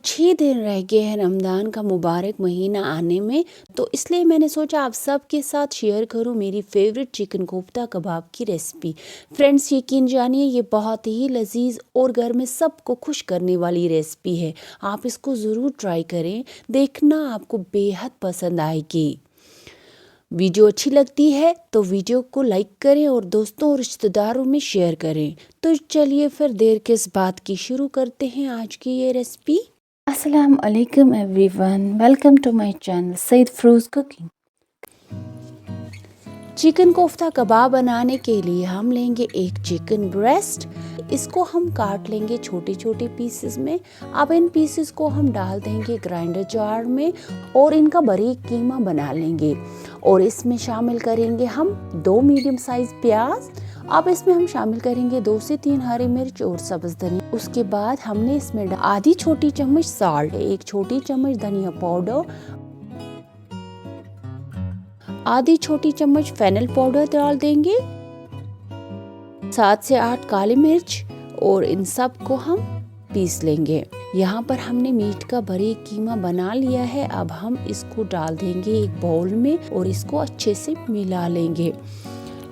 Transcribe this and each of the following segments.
6 दिन रह गए हैं रमज़ान का मुबारक महीना आने में, तो इसलिए मैंने सोचा आप सबके साथ शेयर करूं मेरी फेवरेट चिकन कोफ्ता कबाब की रेसिपी। फ्रेंड्स, यकीन जानिए ये बहुत ही लजीज और घर में सबको खुश करने वाली रेसिपी है। आप इसको ज़रूर ट्राई करें, देखना आपको बेहद पसंद आएगी। वीडियो अच्छी लगती है तो वीडियो को लाइक करें और दोस्तों और रिश्तेदारों में शेयर करें। तो चलिए फिर देर किस बात की, शुरू करते हैं आज की ये रेसिपी। अस्सलाम वालेकुम everyone, welcome to my channel Saeed फ्रूज कुकिंग। चिकन कोफ्ता कबाब बनाने के लिए हम लेंगे एक चिकन ब्रेस्ट। इसको हम काट लेंगे छोटे छोटे पीसेस में। अब इन पीसेस को हम डाल देंगे ग्राइंडर जार में और इनका बारीक कीमा बना लेंगे। और इसमें शामिल करेंगे हम 2 मीडियम साइज प्याज। अब इसमें हम शामिल करेंगे 2 से 3 हरी मिर्च और सब्ज धनिया। उसके बाद हमने इसमें आधी छोटी चम्मच साल्ट, 1 छोटी चम्मच धनिया पाउडर, आधी छोटी चम्मच फेनल पाउडर डाल देंगे, 7 से 8 काली मिर्च और इन सब को हम पीस लेंगे। यहाँ पर हमने मीट का बारीक कीमा बना लिया है। अब हम इसको डाल देंगे एक बाउल में और इसको अच्छे से मिला लेंगे।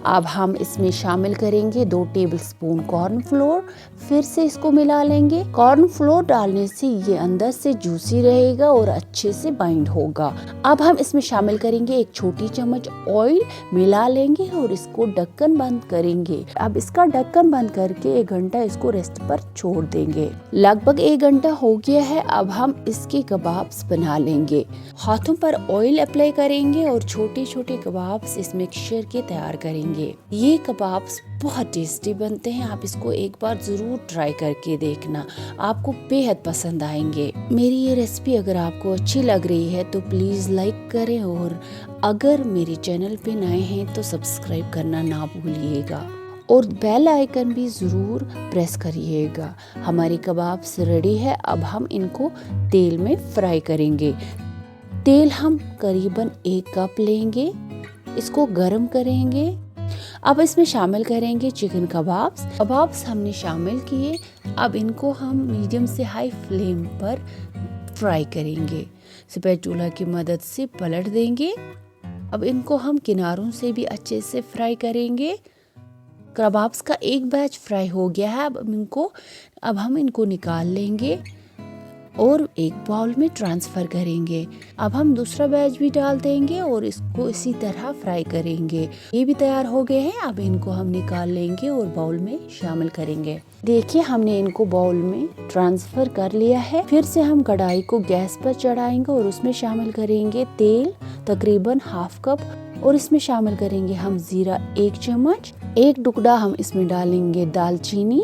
अब हम इसमें शामिल करेंगे 2 टेबलस्पून कॉर्नफ्लोर। फिर से इसको मिला लेंगे। कॉर्नफ्लोर डालने से ये अंदर से जूसी रहेगा और अच्छे से बाइंड होगा। अब हम इसमें शामिल करेंगे 1 छोटी चम्मच ऑयल, मिला लेंगे और इसको ढक्कन बंद करेंगे। अब इसका ढक्कन बंद करके 1 घंटा इसको रेस्ट पर छोड़ देंगे। लगभग 1 घंटा हो गया है। अब हम इसके कबाब्स बना लेंगे। हाथों पर ऑयल अप्लाई करेंगे और छोटे छोटे कबाब्स इस मिक्सचर के तैयार करेंगे। ये कबाब्स बहुत टेस्टी बनते हैं। आप इसको एक बार जरूर ट्राई करके देखना, आपको बेहद पसंद आएंगे। मेरी ये रेसिपी अगर आपको अच्छी लग रही है तो प्लीज लाइक करें और अगर मेरे चैनल पे नए हैं तो सब्सक्राइब करना ना भूलिएगा और बेल आइकन भी जरूर प्रेस करिएगा। हमारी कबाब्स रेडी है। अब हम इनको तेल में फ्राई करेंगे। तेल हम करीबन 1 कप लेंगे, इसको गर्म करेंगे। अब इसमें शामिल करेंगे चिकन कबाब्स हमने शामिल किए। अब इनको हम मीडियम से हाई फ्लेम पर फ्राई करेंगे। स्पैचुला की मदद से पलट देंगे। अब इनको हम किनारों से भी अच्छे से फ्राई करेंगे। कबाब्स का एक बैच फ्राई हो गया है। अब हम इनको निकाल लेंगे और एक बाउल में ट्रांसफर करेंगे। अब हम दूसरा बैच भी डाल देंगे और इसको इसी तरह फ्राई करेंगे। ये भी तैयार हो गए हैं। अब इनको हम निकाल लेंगे और बाउल में शामिल करेंगे। देखिए हमने इनको बाउल में ट्रांसफर कर लिया है। फिर से हम कढ़ाई को गैस पर चढ़ाएंगे और उसमें शामिल करेंगे तेल तकरीबन ½ कप और इसमें शामिल करेंगे हम जीरा 1 चम्मच, 1 टुकड़ा हम इसमें डालेंगे दालचीनी,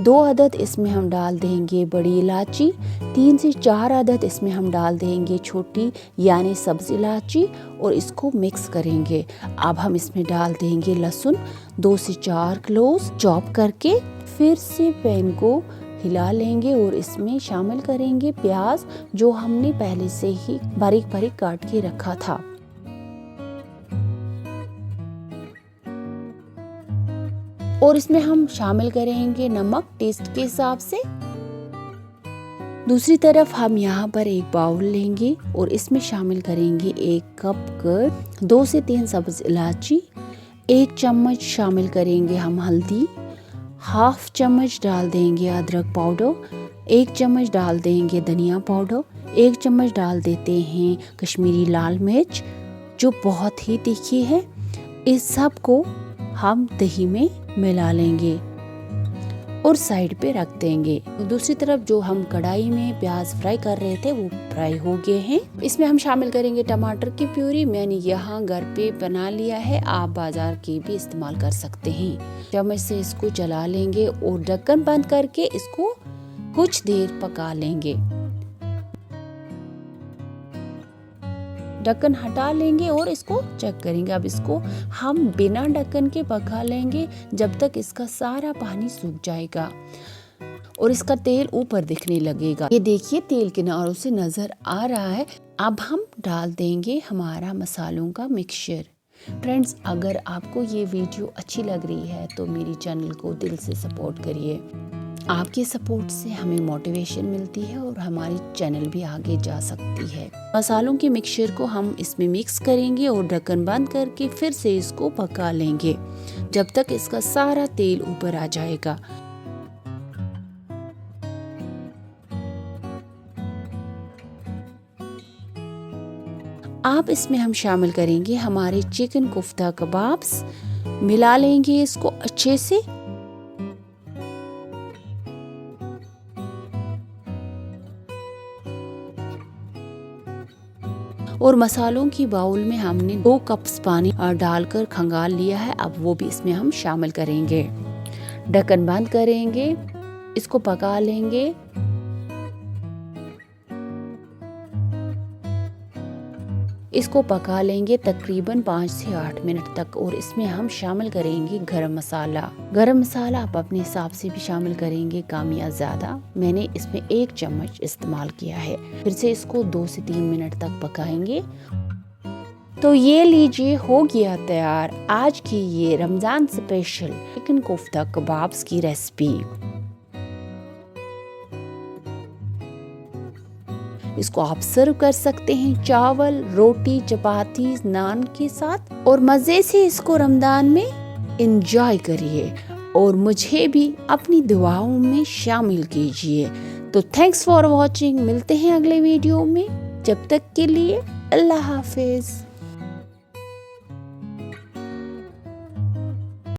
2 अदद इसमें हम डाल देंगे बड़ी इलायची, 3 से 4 अदद इसमें हम डाल देंगे छोटी यानी सब्ज इलायची और इसको मिक्स करेंगे। अब हम इसमें डाल देंगे लहसुन 2 से 4 क्लोव्स चॉप करके। फिर से पैन को हिला लेंगे और इसमें शामिल करेंगे प्याज जो हमने पहले से ही बारीक बारीक काट के रखा था। और इसमें हम शामिल करेंगे नमक टेस्ट के हिसाब से। दूसरी तरफ हम यहाँ पर एक बाउल लेंगे और इसमें शामिल करेंगे 1 कप कर्ड, 2 से 3 सब्ज इलायची, 1 चम्मच शामिल करेंगे हम हल्दी, ½ चम्मच डाल देंगे अदरक पाउडर, 1 चम्मच डाल देंगे धनिया पाउडर, 1 चम्मच डाल देते हैं कश्मीरी लाल मिर्च जो बहुत ही तीखी है। इस सब को हम दही में मिला लेंगे और साइड पे रख देंगे। दूसरी तरफ जो हम कढ़ाई में प्याज फ्राई कर रहे थे वो फ्राई हो गए हैं। इसमें हम शामिल करेंगे टमाटर की प्यूरी। मैंने यहाँ घर पे बना लिया है, आप बाजार की भी इस्तेमाल कर सकते हैं। चम्मच से इसको चला लेंगे और ढक्कन बंद करके इसको कुछ देर पका लेंगे। ढक्कन हटा लेंगे और इसको चेक करेंगे। अब इसको हम बिना ढक्कन के पका लेंगे जब तक इसका सारा पानी सूख जाएगा और इसका तेल ऊपर दिखने लगेगा। ये देखिए तेल किनारों से नजर आ रहा है। अब हम डाल देंगे हमारा मसालों का मिक्सचर। फ्रेंड्स, अगर आपको ये वीडियो अच्छी लग रही है तो मेरी चैनल को दिल से सपोर्ट करिए। आपके सपोर्ट से हमें मोटिवेशन मिलती है और हमारी चैनल भी आगे जा सकती है। मसालों के मिक्सचर को हम इसमें मिक्स करेंगे और ढक्कन बंद करके फिर से इसको पका लेंगे जब तक इसका सारा तेल ऊपर आ जाएगा। अब इसमें हम शामिल करेंगे हमारे चिकन कोफ्ता कबाब्स, मिला लेंगे इसको अच्छे से। और मसालों की बाउल में हमने 2 कप्स पानी डालकर खंगाल लिया है, अब वो भी इसमें हम शामिल करेंगे। ढक्कन बंद करेंगे, इसको पका लेंगे। इसको पका लेंगे तकरीबन 5 से 8 मिनट तक और इसमें हम शामिल करेंगे गरम मसाला। गरम मसाला आप अपने हिसाब से भी शामिल करेंगे, कम या ज़्यादा। मैंने इसमें 1 चम्मच इस्तेमाल किया है। फिर से इसको 2 से 3 मिनट तक पकाएंगे। तो ये लीजिए हो गया तैयार आज की ये Ramzan special chicken kofta kebabs की रेसिपी। इसको आप सर्व कर सकते हैं चावल, रोटी, चपाती, नान के साथ और मज़े से इसको रमज़ान में एंजॉय करिए और मुझे भी अपनी दुआओं में शामिल कीजिए। तो थैंक्स फॉर वॉचिंग, मिलते हैं अगले वीडियो में। जब तक के लिए अल्लाह हाफिज।